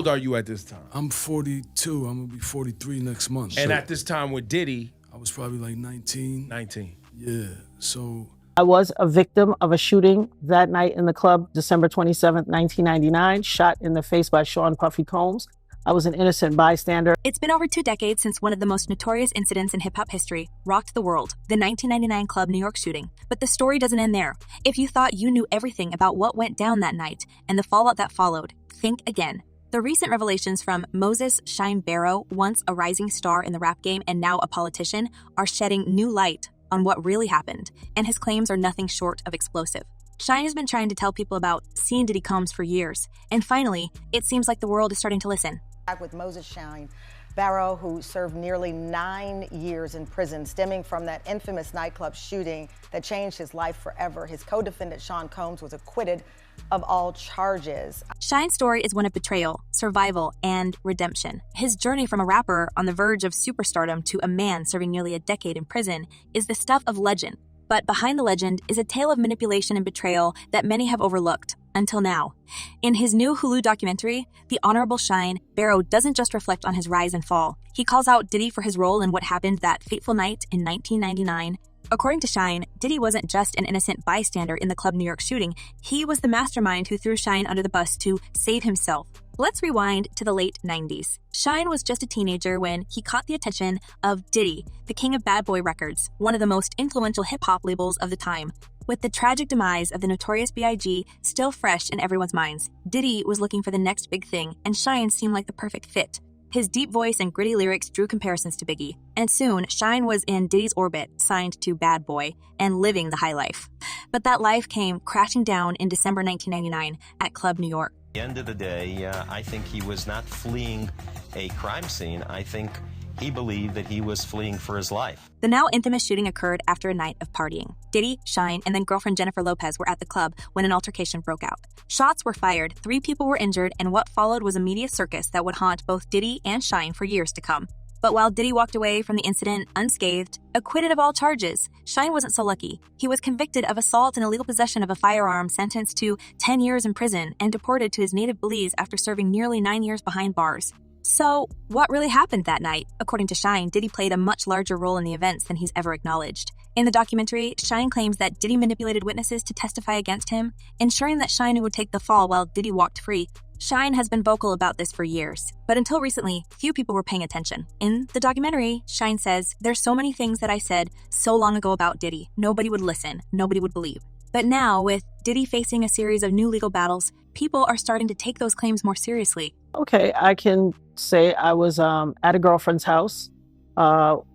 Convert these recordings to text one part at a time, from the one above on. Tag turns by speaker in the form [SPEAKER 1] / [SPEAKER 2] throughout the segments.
[SPEAKER 1] old are you at this time?
[SPEAKER 2] I'm 42. I'm gonna be 43 next month.
[SPEAKER 1] And at this time with Diddy,
[SPEAKER 2] I was probably like 19.
[SPEAKER 1] 19.
[SPEAKER 2] Yeah, so.
[SPEAKER 3] I was a victim of a shooting that night in the club, December 27th, 1999, shot in the face by Sean Puffy Combs. I was an innocent bystander.
[SPEAKER 4] It's been over 2 decades since one of the most notorious incidents in hip-hop history rocked the world, the 1999 Club New York shooting. But the story doesn't end there. If you thought you knew everything about what went down that night and the fallout that followed, think again. The recent revelations from Moses Shyne Barrow, once a rising star in the rap game and now a politician, are shedding new light on what really happened, and his claims are nothing short of explosive. Shyne has been trying to tell people about seeing Diddy Combs for years, and finally, it seems like the world is starting to listen.
[SPEAKER 5] Back with Moses Shyne Barrow, who served nearly 9 years in prison, stemming from that infamous nightclub shooting that changed his life forever. His co-defendant, Sean Combs, was acquitted of all charges.
[SPEAKER 4] Shyne's story is one of betrayal, survival, and redemption. His journey from a rapper on the verge of superstardom to a man serving nearly a decade in prison is the stuff of legend. But behind the legend is a tale of manipulation and betrayal that many have overlooked, until now. In his new Hulu documentary, The Honorable Shyne, Barrow doesn't just reflect on his rise and fall. He calls out Diddy for his role in what happened that fateful night in 1999. According to Shyne, Diddy wasn't just an innocent bystander in the Club New York shooting. He was the mastermind who threw Shyne under the bus to save himself. Let's rewind to the late 90s. Shyne was just a teenager when he caught the attention of Diddy, the king of bad boy records, one of the most influential hip-hop labels of the time. With the tragic demise of the Notorious B.I.G. still fresh in everyone's minds, Diddy was looking for the next big thing, and Shyne seemed like the perfect fit. His deep voice and gritty lyrics drew comparisons to Biggie, and soon Shyne was in Diddy's orbit, signed to Bad Boy, and living the high life. But that life came crashing down in December 1999 at Club New York.
[SPEAKER 6] At the end of the day, I think he was not fleeing a crime scene. I think he believed that he was fleeing for his life.
[SPEAKER 4] The now infamous shooting occurred after a night of partying. Diddy, Shyne, and then girlfriend Jennifer Lopez were at the club when an altercation broke out. Shots were fired, 3 people were injured, and what followed was a media circus that would haunt both Diddy and Shyne for years to come. But while Diddy walked away from the incident unscathed, acquitted of all charges, Shyne wasn't so lucky. He was convicted of assault and illegal possession of a firearm, sentenced to 10 years in prison, and deported to his native Belize after serving nearly 9 years behind bars. So, what really happened that night? According to Shyne, Diddy played a much larger role in the events than he's ever acknowledged. In the documentary, Shyne claims that Diddy manipulated witnesses to testify against him, ensuring that Shyne would take the fall while Diddy walked free. Shyne has been vocal about this for years, but until recently, few people were paying attention. In the documentary, Shyne says, "There's so many things that I said so long ago about Diddy. Nobody would listen. Nobody would believe. But now, with Diddy facing a series of new legal battles, people are starting to take those claims more seriously."
[SPEAKER 3] Okay, I can say I was at a girlfriend's house.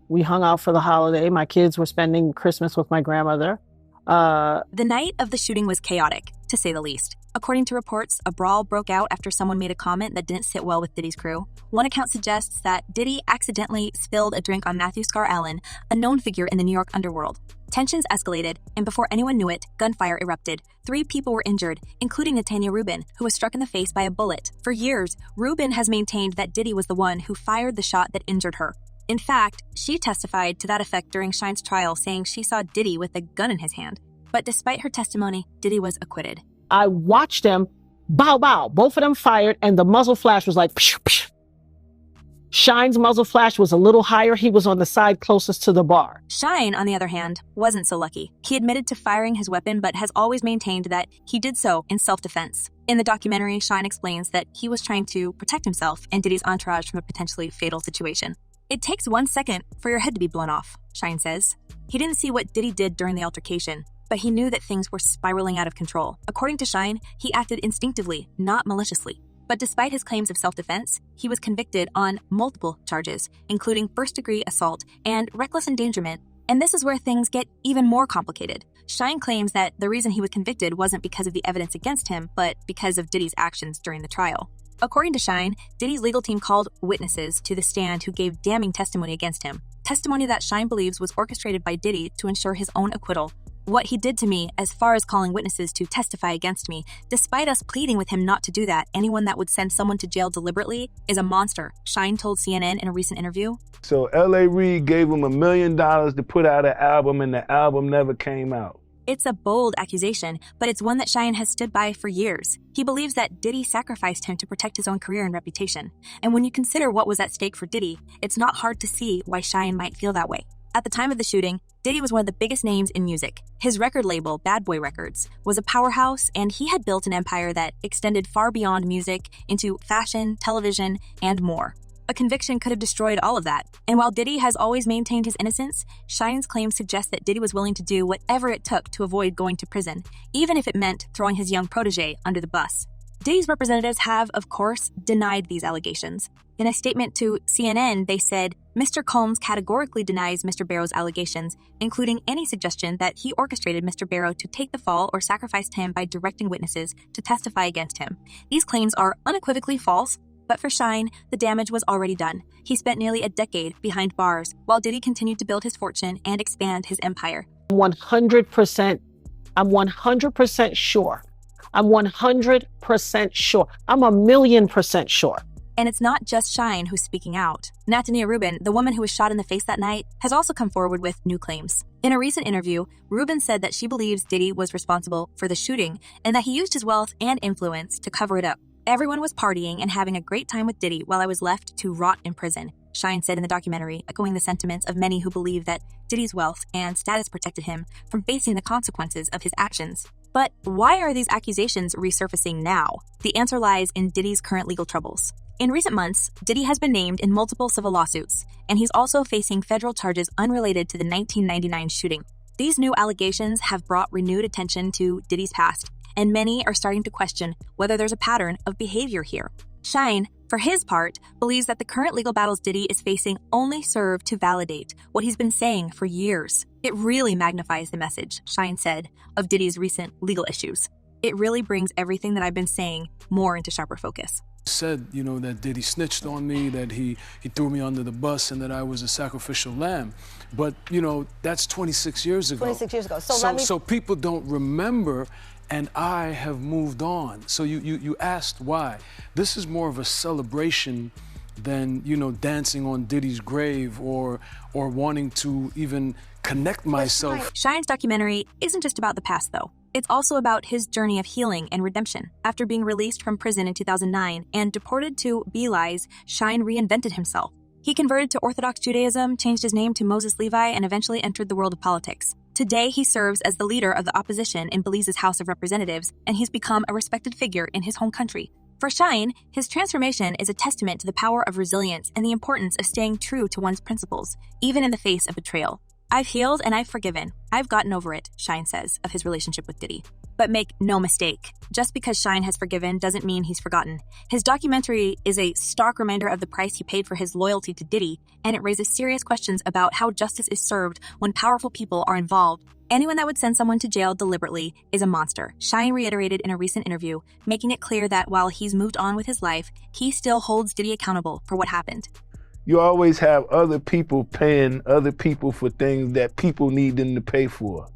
[SPEAKER 3] We hung out for the holiday. My kids were spending Christmas with my grandmother.
[SPEAKER 4] The night of the shooting was chaotic, to say the least. According to reports, a brawl broke out after someone made a comment that didn't sit well with Diddy's crew. One account suggests that Diddy accidentally spilled a drink on Matthew Scar Allen, a known figure in the New York underworld. Tensions escalated, and before anyone knew it, gunfire erupted. 3 people were injured, including Natanya Rubin, who was struck in the face by a bullet. For years, Rubin has maintained that Diddy was the one who fired the shot that injured her. In fact, she testified to that effect during Shyne's trial, saying she saw Diddy with a gun in his hand. But despite her testimony, Diddy was acquitted.
[SPEAKER 3] I watched them, bow, bow. Both of them fired, and the muzzle flash was like, psh, psh. Shyne's muzzle flash was a little higher. He was on the side closest to the bar.
[SPEAKER 4] Shyne, on the other hand, wasn't so lucky. He admitted to firing his weapon, but has always maintained that he did so in self-defense. In the documentary, Shyne explains that he was trying to protect himself and Diddy's entourage from a potentially fatal situation. "It takes 1 second for your head to be blown off," Shyne says. He didn't see what Diddy did during the altercation, but he knew that things were spiraling out of control. According to Shyne, he acted instinctively, not maliciously. But despite his claims of self-defense, he was convicted on multiple charges, including first-degree assault and reckless endangerment. And this is where things get even more complicated. Shyne claims that the reason he was convicted wasn't because of the evidence against him, but because of Diddy's actions during the trial. According to Shyne, Diddy's legal team called witnesses to the stand who gave damning testimony against him. Testimony that Shyne believes was orchestrated by Diddy to ensure his own acquittal. "What he did to me, as far as calling witnesses to testify against me, despite us pleading with him not to do that, anyone that would send someone to jail deliberately is a monster," Shyne told CNN in a recent interview.
[SPEAKER 7] So L.A. Reid gave him $1 million to put out an album, and the album never came out.
[SPEAKER 4] It's a bold accusation, but it's one that Shyne has stood by for years. He believes that Diddy sacrificed him to protect his own career and reputation. And when you consider what was at stake for Diddy, it's not hard to see why Shyne might feel that way. At the time of the shooting, Diddy was one of the biggest names in music. His record label, Bad Boy Records, was a powerhouse, and he had built an empire that extended far beyond music into fashion, television, and more. A conviction could have destroyed all of that. And while Diddy has always maintained his innocence, Shyne's claims suggest that Diddy was willing to do whatever it took to avoid going to prison, even if it meant throwing his young protege under the bus. Diddy's representatives have, of course, denied these allegations. In a statement to CNN, they said, Mr. Combs categorically denies Mr. Barrow's allegations, including any suggestion that he orchestrated Mr. Barrow to take the fall or sacrificed him by directing witnesses to testify against him. These claims are unequivocally false, but for Shyne, the damage was already done. He spent nearly a decade behind bars, while Diddy continued to build his fortune and expand his empire.
[SPEAKER 3] 100%, I'm 100% sure. I'm 100% sure. I'm 1,000,000% sure.
[SPEAKER 4] And it's not just Shyne who's speaking out. Natania Rubin, the woman who was shot in the face that night, has also come forward with new claims. In a recent interview, Rubin said that she believes Diddy was responsible for the shooting and that he used his wealth and influence to cover it up. Everyone was partying and having a great time with Diddy while I was left to rot in prison, Shyne said in the documentary, echoing the sentiments of many who believe that Diddy's wealth and status protected him from facing the consequences of his actions. But why are these accusations resurfacing now? The answer lies in Diddy's current legal troubles. In recent months, Diddy has been named in multiple civil lawsuits, and he's also facing federal charges unrelated to the 1999 shooting. These new allegations have brought renewed attention to Diddy's past, and many are starting to question whether there's a pattern of behavior here. Shyne, for his part, believes that the current legal battles Diddy is facing only serve to validate what he's been saying for years. It really magnifies the message, Shyne said, of Diddy's recent legal issues. It really brings everything that I've been saying more into sharper focus.
[SPEAKER 2] Said, that Diddy snitched on me, that he threw me under the bus, and that I was a sacrificial lamb. But, that's 26 years ago.
[SPEAKER 5] 26 years ago.
[SPEAKER 2] So people don't remember, and I have moved on. So you asked why. This is more of a celebration than, dancing on Diddy's grave or wanting to even connect myself.
[SPEAKER 4] Shyne's documentary isn't just about the past, though. It's also about his journey of healing and redemption. After being released from prison in 2009 and deported to Belize, Shyne reinvented himself. He converted to Orthodox Judaism, changed his name to Moses Levi, and eventually entered the world of politics. Today, he serves as the leader of the opposition in Belize's House of Representatives, and he's become a respected figure in his home country. For Shyne, his transformation is a testament to the power of resilience and the importance of staying true to one's principles, even in the face of betrayal. I've healed and I've forgiven. I've gotten over it, Shyne says of his relationship with Diddy. But make no mistake, just because Shyne has forgiven doesn't mean he's forgotten. His documentary is a stark reminder of the price he paid for his loyalty to Diddy, and it raises serious questions about how justice is served when powerful people are involved. Anyone that would send someone to jail deliberately is a monster, Shyne reiterated in a recent interview, making it clear that while he's moved on with his life, he still holds Diddy accountable for what happened.
[SPEAKER 7] You always have other people paying other people for things that people need them to pay for.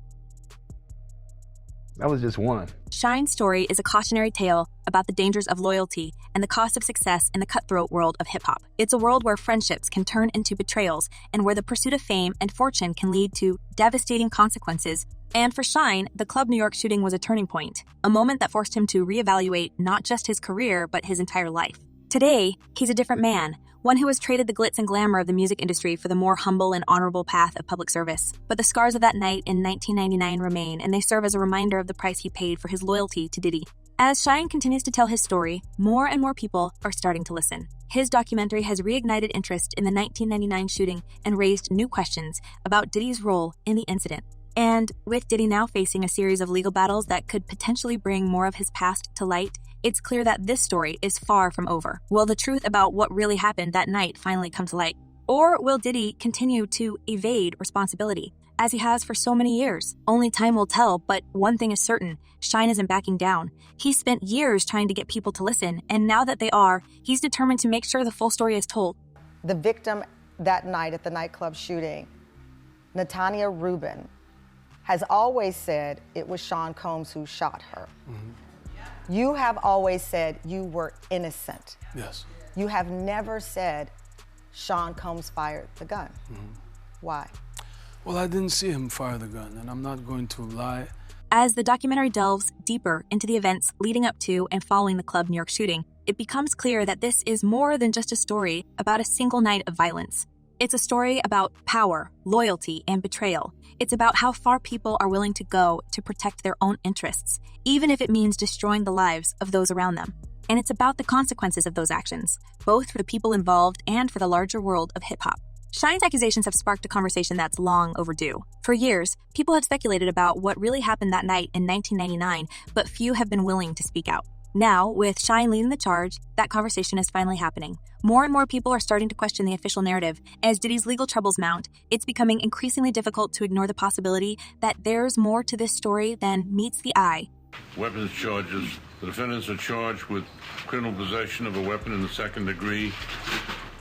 [SPEAKER 7] That was just one.
[SPEAKER 4] Shyne's story is a cautionary tale about the dangers of loyalty and the cost of success in the cutthroat world of hip-hop. It's a world where friendships can turn into betrayals and where the pursuit of fame and fortune can lead to devastating consequences. And for Shyne, the Club New York shooting was a turning point, a moment that forced him to reevaluate not just his career, but his entire life. Today, he's a different man, one who has traded the glitz and glamour of the music industry for the more humble and honorable path of public service. But the scars of that night in 1999 remain, and they serve as a reminder of the price he paid for his loyalty to Diddy. As Shyne continues to tell his story, more and more people are starting to listen. His documentary has reignited interest in the 1999 shooting and raised new questions about Diddy's role in the incident. And with Diddy now facing a series of legal battles that could potentially bring more of his past to light, it's clear that this story is far from over. Will the truth about what really happened that night finally come to light? Or will Diddy continue to evade responsibility, as he has for so many years? Only time will tell, but one thing is certain, Shyne isn't backing down. He spent years trying to get people to listen, and now that they are, he's determined to make sure the full story is told.
[SPEAKER 5] The victim that night at the nightclub shooting, Natania Rubin, has always said it was Sean Combs who shot her. Mm-hmm. You have always said you were innocent.
[SPEAKER 2] Yes.
[SPEAKER 5] You have never said Sean Combs fired the gun. Mm-hmm. Why?
[SPEAKER 2] Well, I didn't see him fire the gun, and I'm not going to lie
[SPEAKER 4] As the documentary delves deeper into the events leading up to and following the Club New York shooting, it becomes clear that this is more than just a story about a single night of violence. It's a story about power, loyalty, and betrayal. It's about how far people are willing to go to protect their own interests, even if it means destroying the lives of those around them. And it's about the consequences of those actions, both for the people involved and for the larger world of hip-hop. Shyne's accusations have sparked a conversation that's long overdue. For years, people have speculated about what really happened that night in 1999, but few have been willing to speak out. Now, with Shyne leading the charge, that conversation is finally happening. More and more people are starting to question the official narrative. As Diddy's legal troubles mount, it's becoming increasingly difficult to ignore the possibility that there's more to this story than meets the eye.
[SPEAKER 8] Weapons charges. The defendants are charged with criminal possession of a weapon in the second degree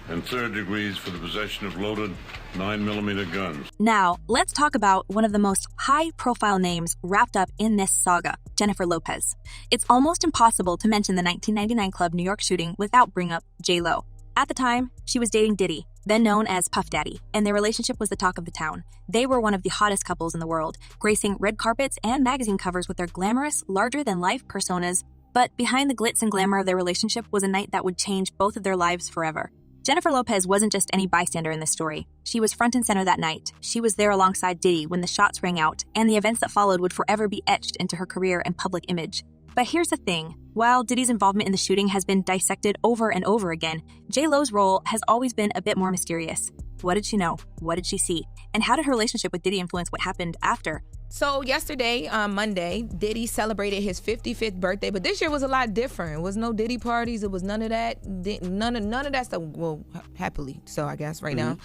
[SPEAKER 8] and third degrees for the possession of loaded 9mm guns.
[SPEAKER 4] Now, let's talk about one of the most high-profile names wrapped up in this saga, Jennifer Lopez. It's almost impossible to mention the 1999 Club New York shooting without bringing up J.Lo. At the time, she was dating Diddy, then known as Puff Daddy, and their relationship was the talk of the town. They were one of the hottest couples in the world, gracing red carpets and magazine covers with their glamorous, larger-than-life personas. But behind the glitz and glamour of their relationship was a night that would change both of their lives forever. Jennifer Lopez wasn't just any bystander in this story. She was front and center that night. She was there alongside Diddy when the shots rang out, and the events that followed would forever be etched into her career and public image. But here's the thing. While Diddy's involvement in the shooting has been dissected over and over again, J.Lo's role has always been a bit more mysterious. What did she know? What did she see? And how did her relationship with Diddy influence what happened after?
[SPEAKER 9] So yesterday, Monday, Diddy celebrated his 55th birthday, but this year was a lot different. It was no Diddy parties. It was none of that. None of that stuff. Well, happily so, I guess, right now.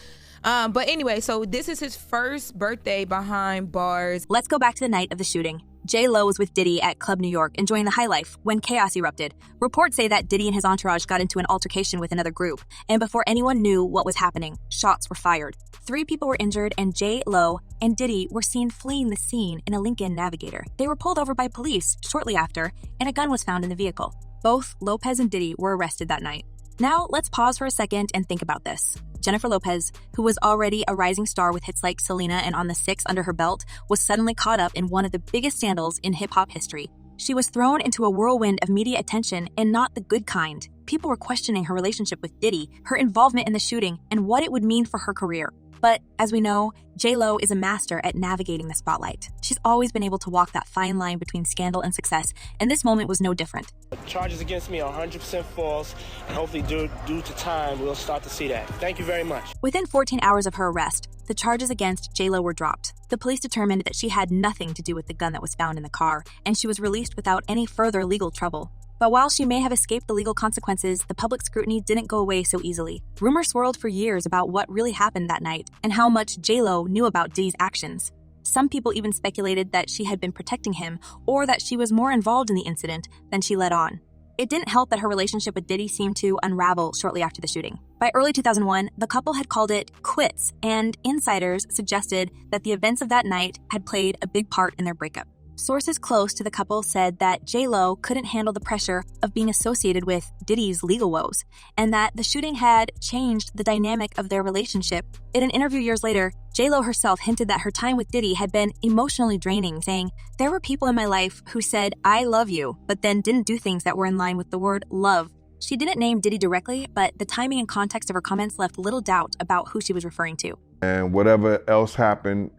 [SPEAKER 9] But anyway, so this is his first birthday behind bars.
[SPEAKER 4] Let's go back to the night of the shooting. J.Lo was with Diddy at Club New York enjoying the high life when chaos erupted. Reports say that Diddy and his entourage got into an altercation with another group, and before anyone knew what was happening, shots were fired. 3 people were injured, and J.Lo and Diddy were seen fleeing the scene in a Lincoln Navigator. They were pulled over by police shortly after, and a gun was found in the vehicle. Both Lopez and Diddy were arrested that night. Now, let's pause for a second and think about this. Jennifer Lopez, who was already a rising star with hits like Selena and On the Six under her belt, was suddenly caught up in one of the biggest scandals in hip-hop history. She was thrown into a whirlwind of media attention, and not the good kind. People were questioning her relationship with Diddy, her involvement in the shooting, and what it would mean for her career. But as we know, J.Lo is a master at navigating the spotlight. She's always been able to walk that fine line between scandal and success, and this moment was no different.
[SPEAKER 10] Charges against me are 100% false, and hopefully due to time, we'll start to see that. Thank you very much.
[SPEAKER 4] Within 14 hours of her arrest, the charges against J.Lo were dropped. The police determined that she had nothing to do with the gun that was found in the car, and she was released without any further legal trouble. But while she may have escaped the legal consequences, the public scrutiny didn't go away so easily. Rumors swirled for years about what really happened that night and how much J.Lo knew about Diddy's actions. Some people even speculated that she had been protecting him or that she was more involved in the incident than she let on. It didn't help that her relationship with Diddy seemed to unravel shortly after the shooting. By early 2001, the couple had called it quits, and insiders suggested that the events of that night had played a big part in their breakup. Sources close to the couple said that J.Lo couldn't handle the pressure of being associated with Diddy's legal woes, and that the shooting had changed the dynamic of their relationship. In an interview years later, J.Lo herself hinted that her time with Diddy had been emotionally draining, saying, "There were people in my life who said, 'I love you,' but then didn't do things that were in line with the word love." She didn't name Diddy directly, but the timing and context of her comments left little doubt about who she was referring to.
[SPEAKER 11] And whatever else happened,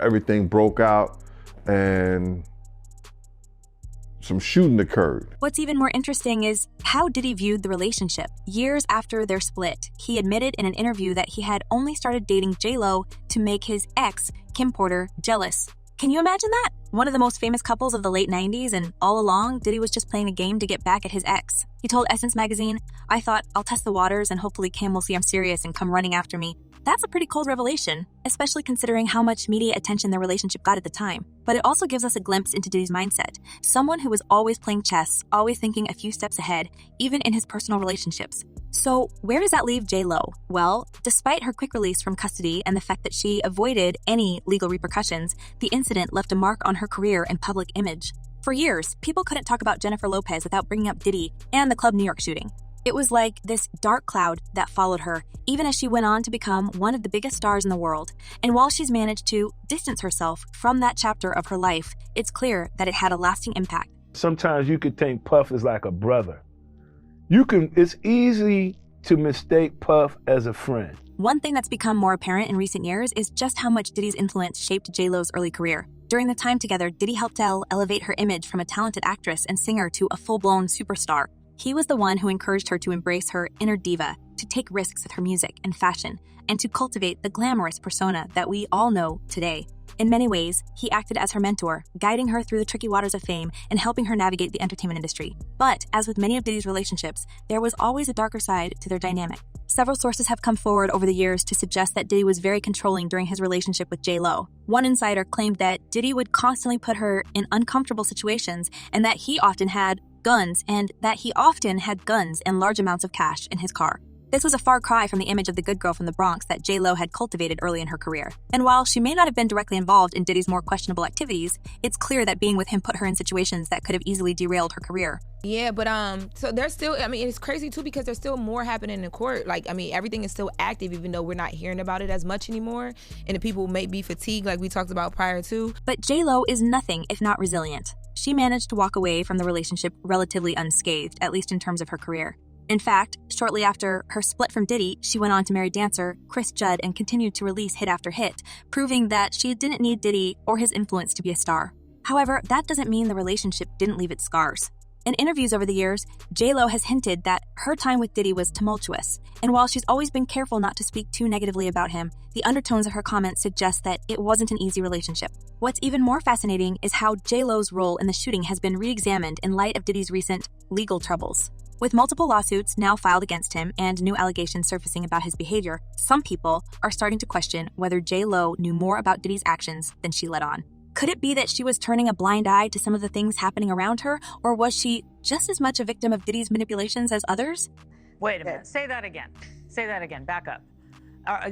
[SPEAKER 11] everything broke out, and some shooting occurred.
[SPEAKER 4] What's even more interesting is how Diddy viewed the relationship. Years after their split, he admitted in an interview that he had only started dating J.Lo to make his ex, Kim Porter, jealous. Can you imagine that? One of the most famous couples of the late 90s, and all along, Diddy was just playing a game to get back at his ex. He told Essence magazine, "I thought, I'll test the waters and hopefully Kim will see I'm serious and come running after me." That's a pretty cold revelation, especially considering how much media attention their relationship got at the time. But it also gives us a glimpse into Diddy's mindset. Someone who was always playing chess, always thinking a few steps ahead, even in his personal relationships. So where does that leave J.Lo? Well, despite her quick release from custody and the fact that she avoided any legal repercussions, the incident left a mark on her career and public image. For years, people couldn't talk about Jennifer Lopez without bringing up Diddy and the Club New York shooting. It was like this dark cloud that followed her, even as she went on to become one of the biggest stars in the world. And while she's managed to distance herself from that chapter of her life, it's clear that it had a lasting impact.
[SPEAKER 7] Sometimes you could think Puff is like a brother. It's easy to mistake Puff as a friend.
[SPEAKER 4] One thing that's become more apparent in recent years is just how much Diddy's influence shaped J-Lo's early career. During the time together, Diddy helped Elle elevate her image from a talented actress and singer to a full-blown superstar. He was the one who encouraged her to embrace her inner diva, to take risks with her music and fashion, and to cultivate the glamorous persona that we all know today. In many ways, he acted as her mentor, guiding her through the tricky waters of fame and helping her navigate the entertainment industry. But, as with many of Diddy's relationships, there was always a darker side to their dynamic. Several sources have come forward over the years to suggest that Diddy was very controlling during his relationship with J-Lo. One insider claimed that Diddy would constantly put her in uncomfortable situations and that he often had guns and large amounts of cash in his car. This was a far cry from the image of the good girl from the Bronx that J-Lo had cultivated early in her career. And while she may not have been directly involved in Diddy's more questionable activities, it's clear that being with him put her in situations that could have easily derailed her career.
[SPEAKER 9] Yeah, but so there's still, it's crazy too because there's still more happening in court. Everything is still active even though we're not hearing about it as much anymore. And the people may be fatigued like we talked about prior to.
[SPEAKER 4] But J-Lo is nothing if not resilient. She managed to walk away from the relationship relatively unscathed, at least in terms of her career. In fact, shortly after her split from Diddy, she went on to marry dancer Chris Judd and continued to release hit after hit, proving that she didn't need Diddy or his influence to be a star. However, that doesn't mean the relationship didn't leave its scars. In interviews over the years, J-Lo has hinted that her time with Diddy was tumultuous, and while she's always been careful not to speak too negatively about him, the undertones of her comments suggest that it wasn't an easy relationship. What's even more fascinating is how J-Lo's role in the shooting has been re-examined in light of Diddy's recent legal troubles. With multiple lawsuits now filed against him and new allegations surfacing about his behavior, some people are starting to question whether J-Lo knew more about Diddy's actions than she let on. Could it be that she was turning a blind eye to some of the things happening around her, or was she just as much a victim of Diddy's manipulations as others?
[SPEAKER 12] Wait a minute. Say that again. Say that again. Back up.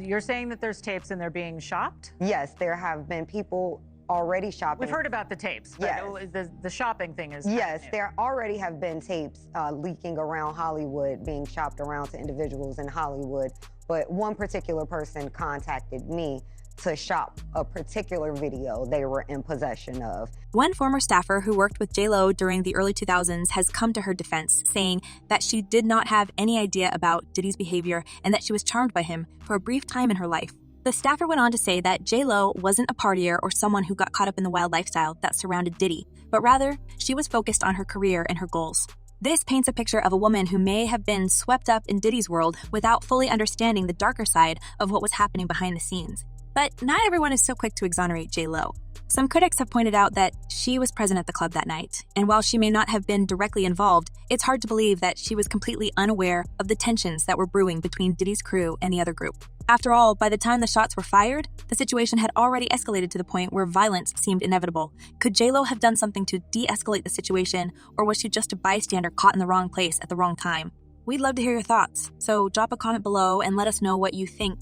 [SPEAKER 12] You're saying that there's tapes and they're being shopped?
[SPEAKER 13] Yes, there have been people already shopping.
[SPEAKER 12] We've heard about the tapes, but
[SPEAKER 13] yes.
[SPEAKER 12] The shopping thing is
[SPEAKER 13] yes, there already have been tapes leaking around Hollywood, being shopped around to individuals in Hollywood. But one particular person contacted me to shop a particular video they were in possession of.
[SPEAKER 4] One former staffer who worked with J-Lo during the early 2000s has come to her defense, saying that she did not have any idea about Diddy's behavior and that she was charmed by him for a brief time in her life. The staffer went on to say that J-Lo wasn't a partier or someone who got caught up in the wild lifestyle that surrounded Diddy, but rather, she was focused on her career and her goals. This paints a picture of a woman who may have been swept up in Diddy's world without fully understanding the darker side of what was happening behind the scenes. But not everyone is so quick to exonerate J-Lo. Some critics have pointed out that she was present at the club that night, and while she may not have been directly involved, it's hard to believe that she was completely unaware of the tensions that were brewing between Diddy's crew and the other group. After all, by the time the shots were fired, the situation had already escalated to the point where violence seemed inevitable. Could J-Lo have done something to de-escalate the situation, or was she just a bystander caught in the wrong place at the wrong time? We'd love to hear your thoughts, so drop a comment below and let us know what you think